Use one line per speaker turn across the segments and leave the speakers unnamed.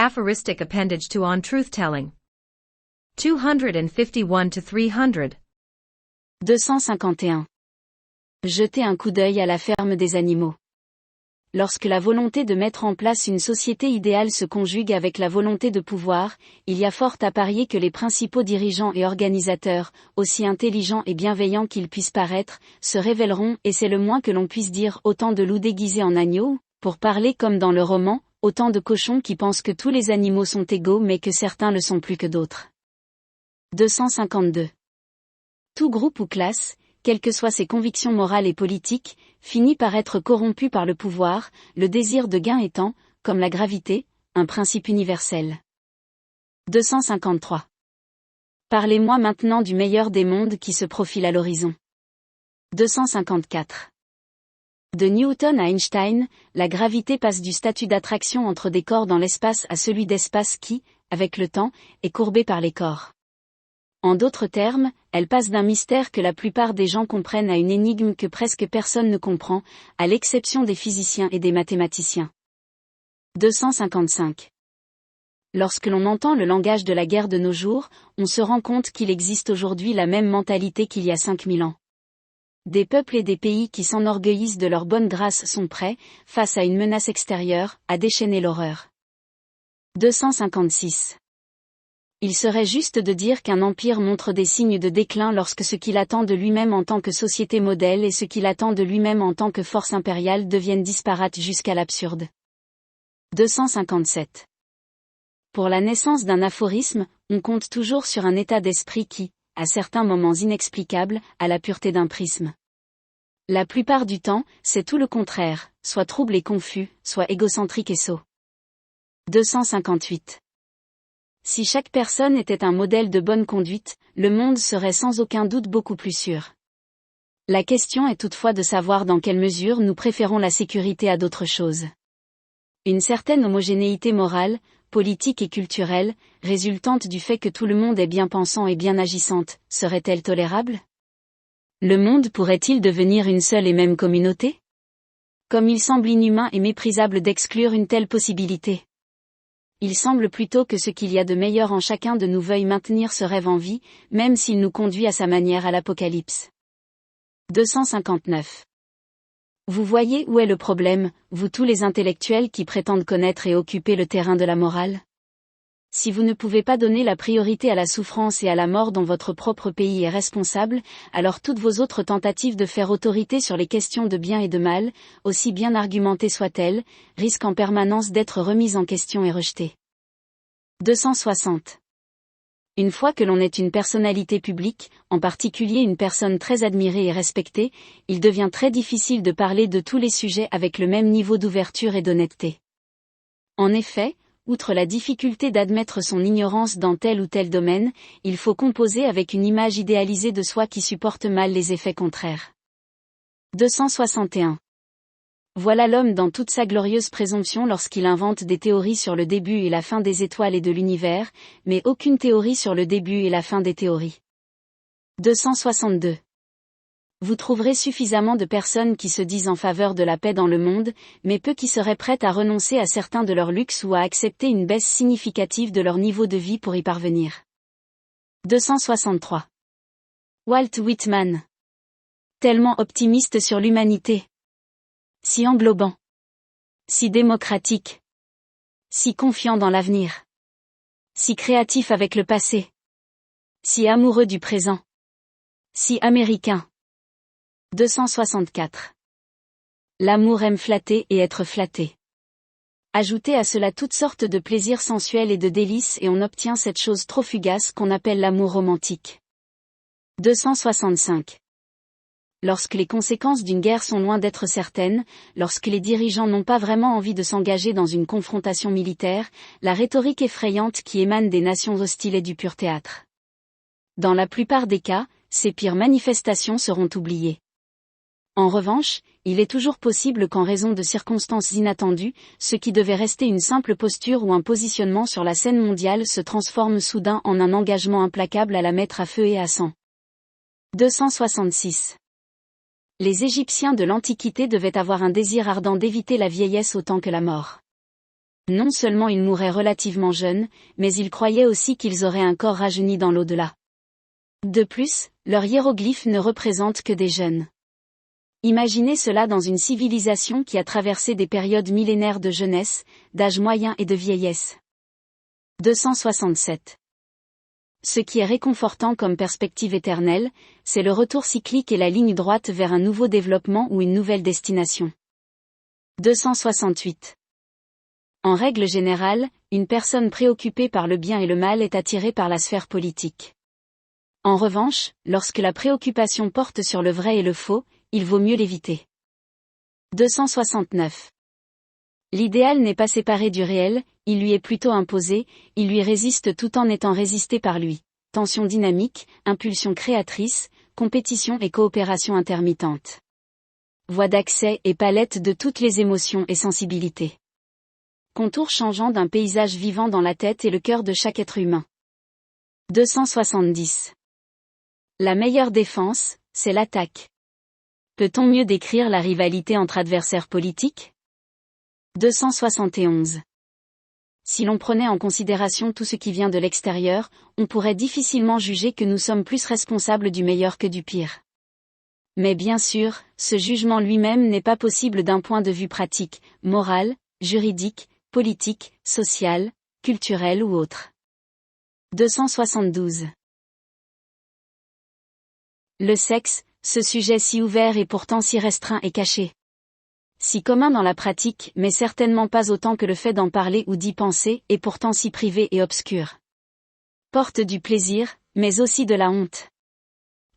aphoristic appendage to On Truth-Telling. 251 to 300.
251. Jetez un coup d'œil à la ferme des animaux. Lorsque la volonté de mettre en place une société idéale se conjugue avec la volonté de pouvoir, il y a fort à parier que les principaux dirigeants et organisateurs, aussi intelligents et bienveillants qu'ils puissent paraître, se révéleront, et c'est le moins que l'on puisse dire, autant de loups déguisés en agneaux, pour parler comme dans le roman, autant de cochons qui pensent que tous les animaux sont égaux mais que certains le sont plus que d'autres. 252. Tout groupe ou classe, quelles que soient ses convictions morales et politiques, finit par être corrompu par le pouvoir, le désir de gain étant, comme la gravité, un principe universel. 253. Parlez-moi maintenant du meilleur des mondes qui se profile à l'horizon. 254. De Newton à Einstein, la gravité passe du statut d'attraction entre des corps dans l'espace à celui d'espace qui, avec le temps, est courbé par les corps. En d'autres termes, elle passe d'un mystère que la plupart des gens comprennent à une énigme que presque personne ne comprend, à l'exception des physiciens et des mathématiciens. 255. Lorsque l'on entend le langage de la guerre de nos jours, on se rend compte qu'il existe aujourd'hui la même mentalité qu'il y a 5000 ans. Des peuples et des pays qui s'enorgueillissent de leur bonne grâce sont prêts, face à une menace extérieure, à déchaîner l'horreur. 256. Il serait juste de dire qu'un empire montre des signes de déclin lorsque ce qu'il attend de lui-même en tant que société modèle et ce qu'il attend de lui-même en tant que force impériale deviennent disparates jusqu'à l'absurde. 257. Pour la naissance d'un aphorisme, on compte toujours sur un état d'esprit qui, à certains moments inexplicables, a la pureté d'un prisme. La plupart du temps, c'est tout le contraire, soit trouble et confus, soit égocentrique et sot. 258. Si chaque personne était un modèle de bonne conduite, le monde serait sans aucun doute beaucoup plus sûr. La question est toutefois de savoir dans quelle mesure nous préférons la sécurité à d'autres choses. Une certaine homogénéité morale, politique et culturelle, résultante du fait que tout le monde est bien pensant et bien agissante, serait-elle tolérable ? Le monde pourrait-il devenir une seule et même communauté ? Comme il semble inhumain et méprisable d'exclure une telle possibilité. Il semble plutôt que ce qu'il y a de meilleur en chacun de nous veuille maintenir ce rêve en vie, même s'il nous conduit à sa manière à l'apocalypse. 259. Vous voyez où est le problème, vous tous les intellectuels qui prétendent connaître et occuper le terrain de la morale ? Si vous ne pouvez pas donner la priorité à la souffrance et à la mort dont votre propre pays est responsable, alors toutes vos autres tentatives de faire autorité sur les questions de bien et de mal, aussi bien argumentées soient-elles, risquent en permanence d'être remises en question et rejetées. 260. Une fois que l'on est une personnalité publique, en particulier une personne très admirée et respectée, il devient très difficile de parler de tous les sujets avec le même niveau d'ouverture et d'honnêteté. En effet, outre la difficulté d'admettre son ignorance dans tel ou tel domaine, il faut composer avec une image idéalisée de soi qui supporte mal les effets contraires. 261. Voilà l'homme dans toute sa glorieuse présomption lorsqu'il invente des théories sur le début et la fin des étoiles et de l'univers, mais aucune théorie sur le début et la fin des théories. 262. Vous trouverez suffisamment de personnes qui se disent en faveur de la paix dans le monde, mais peu qui seraient prêtes à renoncer à certains de leurs luxes ou à accepter une baisse significative de leur niveau de vie pour y parvenir. 263. Walt Whitman. Tellement optimiste sur l'humanité. Si englobant. Si démocratique. Si confiant dans l'avenir. Si créatif avec le passé. Si amoureux du présent. Si américain. 264. L'amour aime flatter et être flatté. Ajoutez à cela toutes sortes de plaisirs sensuels et de délices et on obtient cette chose trop fugace qu'on appelle l'amour romantique. 265. Lorsque les conséquences d'une guerre sont loin d'être certaines, lorsque les dirigeants n'ont pas vraiment envie de s'engager dans une confrontation militaire, la rhétorique effrayante qui émane des nations hostiles est du pur théâtre. Dans la plupart des cas, ces pires manifestations seront oubliées. En revanche, il est toujours possible qu'en raison de circonstances inattendues, ce qui devait rester une simple posture ou un positionnement sur la scène mondiale se transforme soudain en un engagement implacable à la mettre à feu et à sang. 266. Les Égyptiens de l'Antiquité devaient avoir un désir ardent d'éviter la vieillesse autant que la mort. Non seulement ils mouraient relativement jeunes, mais ils croyaient aussi qu'ils auraient un corps rajeuni dans l'au-delà. De plus, leurs hiéroglyphes ne représentent que des jeunes. Imaginez cela dans une civilisation qui a traversé des périodes millénaires de jeunesse, d'âge moyen et de vieillesse. 267. Ce qui est réconfortant comme perspective éternelle, c'est le retour cyclique et la ligne droite vers un nouveau développement ou une nouvelle destination. 268. En règle générale, une personne préoccupée par le bien et le mal est attirée par la sphère politique. En revanche, lorsque la préoccupation porte sur le vrai et le faux, il vaut mieux l'éviter. 269. L'idéal n'est pas séparé du réel, il lui est plutôt imposé, il lui résiste tout en étant résisté par lui. Tension dynamique, impulsion créatrice, compétition et coopération intermittente. Voie d'accès et palette de toutes les émotions et sensibilités. Contour changeant d'un paysage vivant dans la tête et le cœur de chaque être humain. 270. La meilleure défense, c'est l'attaque. Peut-on mieux décrire la rivalité entre adversaires politiques ? 271. Si l'on prenait en considération tout ce qui vient de l'extérieur, on pourrait difficilement juger que nous sommes plus responsables du meilleur que du pire. Mais bien sûr, ce jugement lui-même n'est pas possible d'un point de vue pratique, moral, juridique, politique, social, culturel ou autre. 272. Le sexe, ce sujet si ouvert et pourtant si restreint et caché. Si commun dans la pratique, mais certainement pas autant que le fait d'en parler ou d'y penser, et pourtant si privé et obscur. Porte du plaisir, mais aussi de la honte.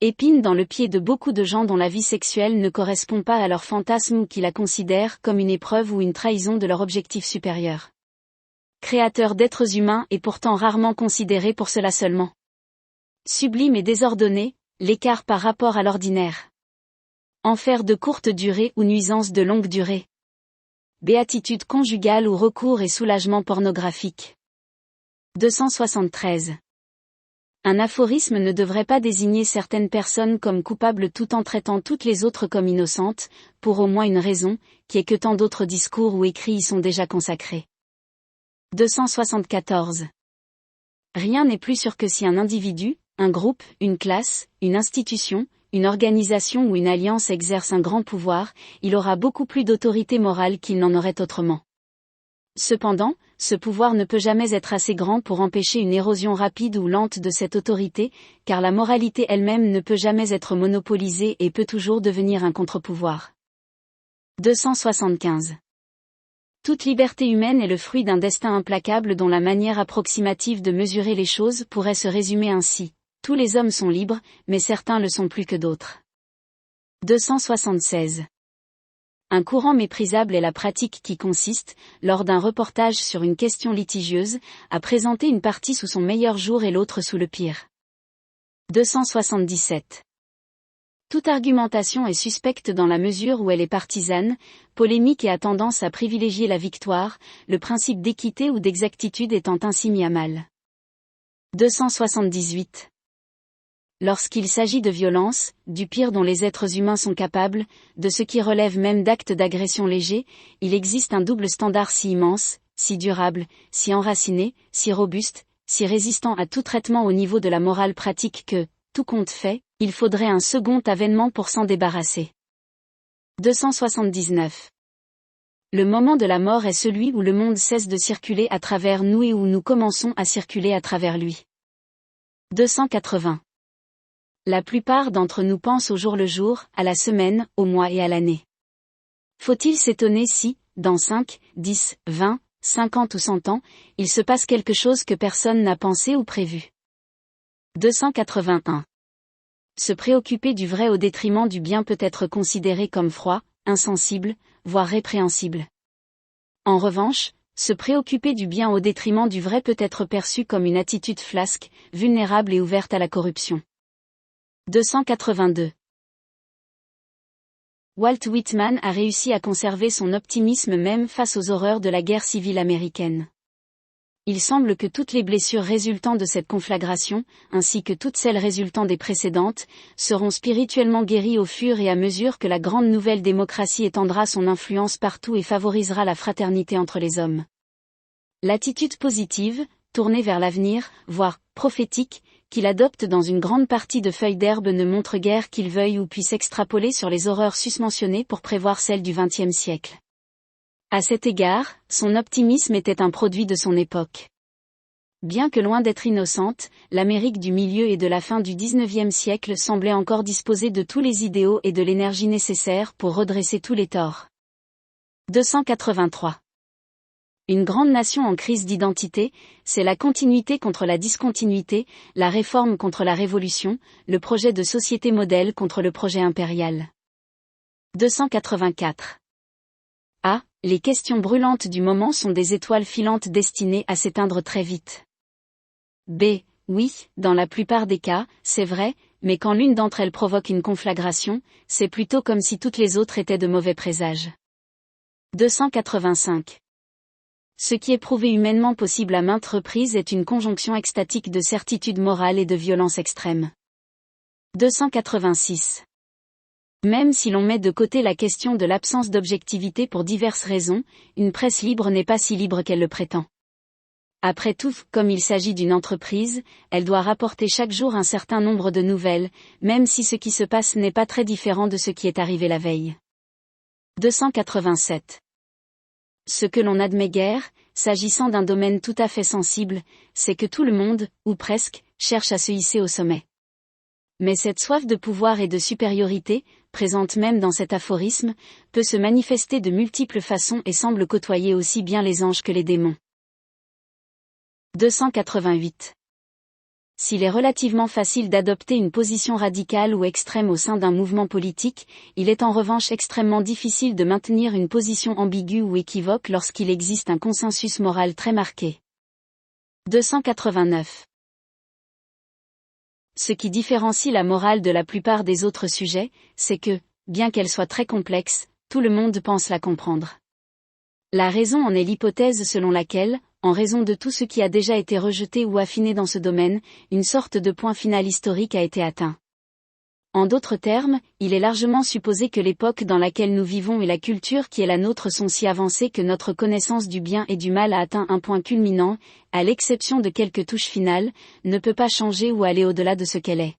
Épine dans le pied de beaucoup de gens dont la vie sexuelle ne correspond pas à leur fantasme ou qui la considèrent comme une épreuve ou une trahison de leur objectif supérieur. Créateur d'êtres humains et pourtant rarement considéré pour cela seulement. Sublime et désordonné, l'écart par rapport à l'ordinaire. Enfer de courte durée ou nuisance de longue durée. Béatitude conjugale ou recours et soulagement pornographique. 273. Un aphorisme ne devrait pas désigner certaines personnes comme coupables tout en traitant toutes les autres comme innocentes, pour au moins une raison, qui est que tant d'autres discours ou écrits y sont déjà consacrés. 274. Rien n'est plus sûr que si un individu, un groupe, une classe, une institution, une organisation ou une alliance exerce un grand pouvoir, il aura beaucoup plus d'autorité morale qu'il n'en aurait autrement. Cependant, ce pouvoir ne peut jamais être assez grand pour empêcher une érosion rapide ou lente de cette autorité, car la moralité elle-même ne peut jamais être monopolisée et peut toujours devenir un contre-pouvoir. 275. Toute liberté humaine est le fruit d'un destin implacable dont la manière approximative de mesurer les choses pourrait se résumer ainsi. Tous les hommes sont libres, mais certains le sont plus que d'autres. 276. Un courant méprisable est la pratique qui consiste, lors d'un reportage sur une question litigieuse, à présenter une partie sous son meilleur jour et l'autre sous le pire. 277. Toute argumentation est suspecte dans la mesure où elle est partisane, polémique et a tendance à privilégier la victoire, le principe d'équité ou d'exactitude étant ainsi mis à mal. 278. Lorsqu'il s'agit de violence, du pire dont les êtres humains sont capables, de ce qui relève même d'actes d'agression légers, il existe un double standard si immense, si durable, si enraciné, si robuste, si résistant à tout traitement au niveau de la morale pratique que, tout compte fait, il faudrait un second avènement pour s'en débarrasser. 279. Le moment de la mort est celui où le monde cesse de circuler à travers nous et où nous commençons à circuler à travers lui. 280. La plupart d'entre nous pensent au jour le jour, à la semaine, au mois et à l'année. Faut-il s'étonner si, dans 5, 10, 20, 50 ou 100 ans, il se passe quelque chose que personne n'a pensé ou prévu. 281. Se préoccuper du vrai au détriment du bien peut être considéré comme froid, insensible, voire répréhensible. En revanche, se préoccuper du bien au détriment du vrai peut être perçu comme une attitude flasque, vulnérable et ouverte à la corruption. 282. Walt Whitman a réussi à conserver son optimisme même face aux horreurs de la guerre civile américaine. Il semble que toutes les blessures résultant de cette conflagration, ainsi que toutes celles résultant des précédentes, seront spirituellement guéries au fur et à mesure que la grande nouvelle démocratie étendra son influence partout et favorisera la fraternité entre les hommes. L'attitude positive, tournée vers l'avenir, voire prophétique, qu'il adopte dans une grande partie de Feuilles d'herbe ne montre guère qu'il veuille ou puisse extrapoler sur les horreurs susmentionnées pour prévoir celles du XXe siècle. À cet égard, son optimisme était un produit de son époque. Bien que loin d'être innocente, l'Amérique du milieu et de la fin du XIXe siècle semblait encore disposer de tous les idéaux et de l'énergie nécessaire pour redresser tous les torts. 283. Une grande nation en crise d'identité, c'est la continuité contre la discontinuité, la réforme contre la révolution, le projet de société modèle contre le projet impérial. 284. A. Les questions brûlantes du moment sont des étoiles filantes destinées à s'éteindre très vite. B. Oui, dans la plupart des cas, c'est vrai, mais quand l'une d'entre elles provoque une conflagration, c'est plutôt comme si toutes les autres étaient de mauvais présages. 285. Ce qui est prouvé humainement possible à maintes reprises est une conjonction extatique de certitude morale et de violence extrême. 286. Même si l'on met de côté la question de l'absence d'objectivité pour diverses raisons, une presse libre n'est pas si libre qu'elle le prétend. Après tout, comme il s'agit d'une entreprise, elle doit rapporter chaque jour un certain nombre de nouvelles, même si ce qui se passe n'est pas très différent de ce qui est arrivé la veille. 287. Ce que l'on admet guère, s'agissant d'un domaine tout à fait sensible, c'est que tout le monde, ou presque, cherche à se hisser au sommet. Mais cette soif de pouvoir et de supériorité, présente même dans cet aphorisme, peut se manifester de multiples façons et semble côtoyer aussi bien les anges que les démons. 288. S'il est relativement facile d'adopter une position radicale ou extrême au sein d'un mouvement politique, il est en revanche extrêmement difficile de maintenir une position ambiguë ou équivoque lorsqu'il existe un consensus moral très marqué. 289. Ce qui différencie la morale de la plupart des autres sujets, c'est que, bien qu'elle soit très complexe, tout le monde pense la comprendre. La raison en est l'hypothèse selon laquelle, en raison de tout ce qui a déjà été rejeté ou affiné dans ce domaine, une sorte de point final historique a été atteint. En d'autres termes, il est largement supposé que l'époque dans laquelle nous vivons et la culture qui est la nôtre sont si avancées que notre connaissance du bien et du mal a atteint un point culminant, à l'exception de quelques touches finales, ne peut pas changer ou aller au-delà de ce qu'elle est.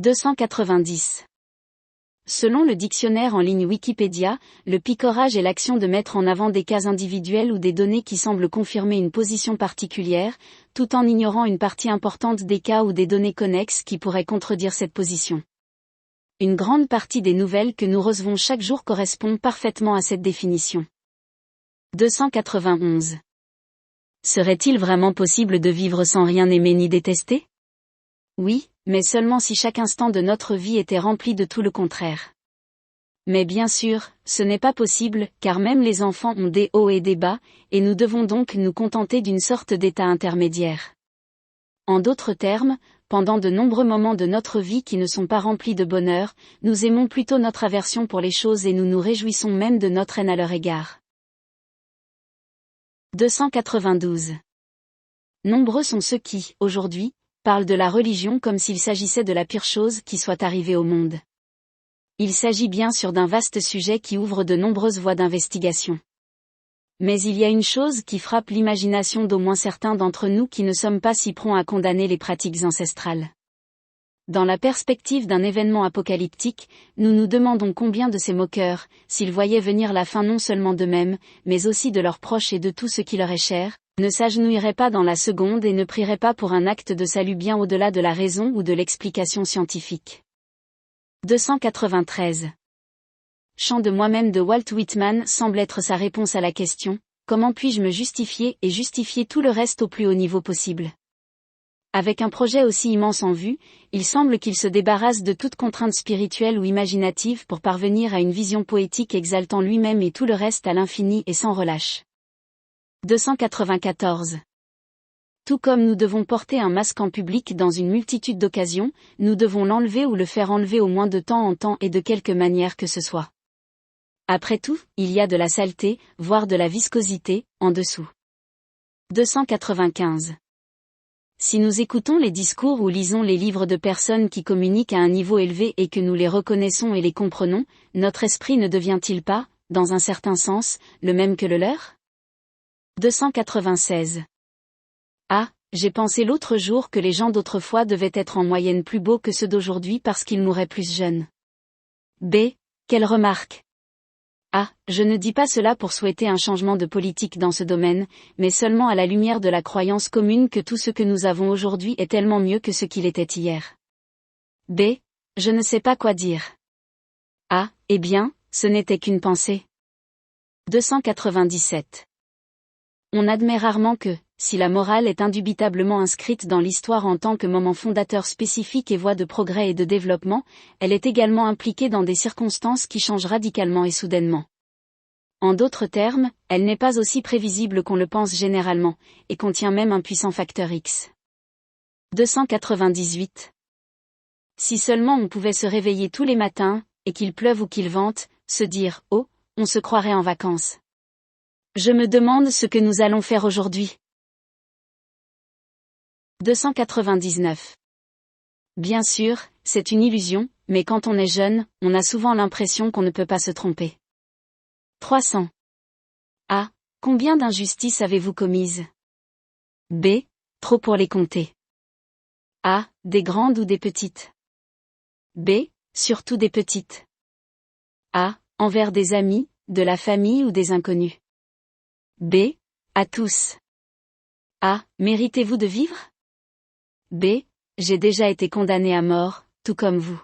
290. Selon le dictionnaire en ligne Wikipédia, le picorage est l'action de mettre en avant des cas individuels ou des données qui semblent confirmer une position particulière, tout en ignorant une partie importante des cas ou des données connexes qui pourraient contredire cette position. Une grande partie des nouvelles que nous recevons chaque jour correspond parfaitement à cette définition. 291. Serait-il vraiment possible de vivre sans rien aimer ni détester ? Oui, mais seulement si chaque instant de notre vie était rempli de tout le contraire. Mais bien sûr, ce n'est pas possible, car même les enfants ont des hauts et des bas, et nous devons donc nous contenter d'une sorte d'état intermédiaire. En d'autres termes, pendant de nombreux moments de notre vie qui ne sont pas remplis de bonheur, nous aimons plutôt notre aversion pour les choses et nous nous réjouissons même de notre haine à leur égard. 292. Nombreux sont ceux qui, aujourd'hui, parle de la religion comme s'il s'agissait de la pire chose qui soit arrivée au monde. Il s'agit bien sûr d'un vaste sujet qui ouvre de nombreuses voies d'investigation. Mais il y a une chose qui frappe l'imagination d'au moins certains d'entre nous qui ne sommes pas si prompts à condamner les pratiques ancestrales. Dans la perspective d'un événement apocalyptique, nous nous demandons combien de ces moqueurs, s'ils voyaient venir la fin non seulement d'eux-mêmes, mais aussi de leurs proches et de tout ce qui leur est cher, ne s'agenouilleraient pas dans la seconde et ne prieraient pas pour un acte de salut bien au-delà de la raison ou de l'explication scientifique. 293. Chant de moi-même de Walt Whitman semble être sa réponse à la question « Comment puis-je me justifier et justifier tout le reste au plus haut niveau possible ?» Avec un projet aussi immense en vue, il semble qu'il se débarrasse de toute contrainte spirituelle ou imaginative pour parvenir à une vision poétique exaltant lui-même et tout le reste à l'infini et sans relâche. 294. Tout comme nous devons porter un masque en public dans une multitude d'occasions, nous devons l'enlever ou le faire enlever au moins de temps en temps et de quelque manière que ce soit. Après tout, il y a de la saleté, voire de la viscosité, en dessous. 295. Si nous écoutons les discours ou lisons les livres de personnes qui communiquent à un niveau élevé et que nous les reconnaissons et les comprenons, notre esprit ne devient-il pas, dans un certain sens, le même que le leur ? 296. Ah, j'ai pensé l'autre jour que les gens d'autrefois devaient être en moyenne plus beaux que ceux d'aujourd'hui parce qu'ils mouraient plus jeunes. B. Quelle remarque. Ah, je ne dis pas cela pour souhaiter un changement de politique dans ce domaine, mais seulement à la lumière de la croyance commune que tout ce que nous avons aujourd'hui est tellement mieux que ce qu'il était hier. B. Je ne sais pas quoi dire. Ah, eh bien, ce n'était qu'une pensée. 297. On admet rarement que, si la morale est indubitablement inscrite dans l'histoire en tant que moment fondateur spécifique et voie de progrès et de développement, elle est également impliquée dans des circonstances qui changent radicalement et soudainement. En d'autres termes, elle n'est pas aussi prévisible qu'on le pense généralement, et contient même un puissant facteur X. 298. Si seulement on pouvait se réveiller tous les matins, et qu'il pleuve ou qu'il vente, se dire « Oh, on se croirait en vacances ». Je me demande ce que nous allons faire aujourd'hui. 299. Bien sûr, c'est une illusion, mais quand on est jeune, on a souvent l'impression qu'on ne peut pas se tromper. 300. A. Combien d'injustices avez-vous commises? B. Trop pour les compter. A. Des grandes ou des petites? B. Surtout des petites. A. Envers des amis, de la famille ou des inconnus? B. À tous. A. Méritez-vous de vivre? B. J'ai déjà été condamné à mort, tout comme vous.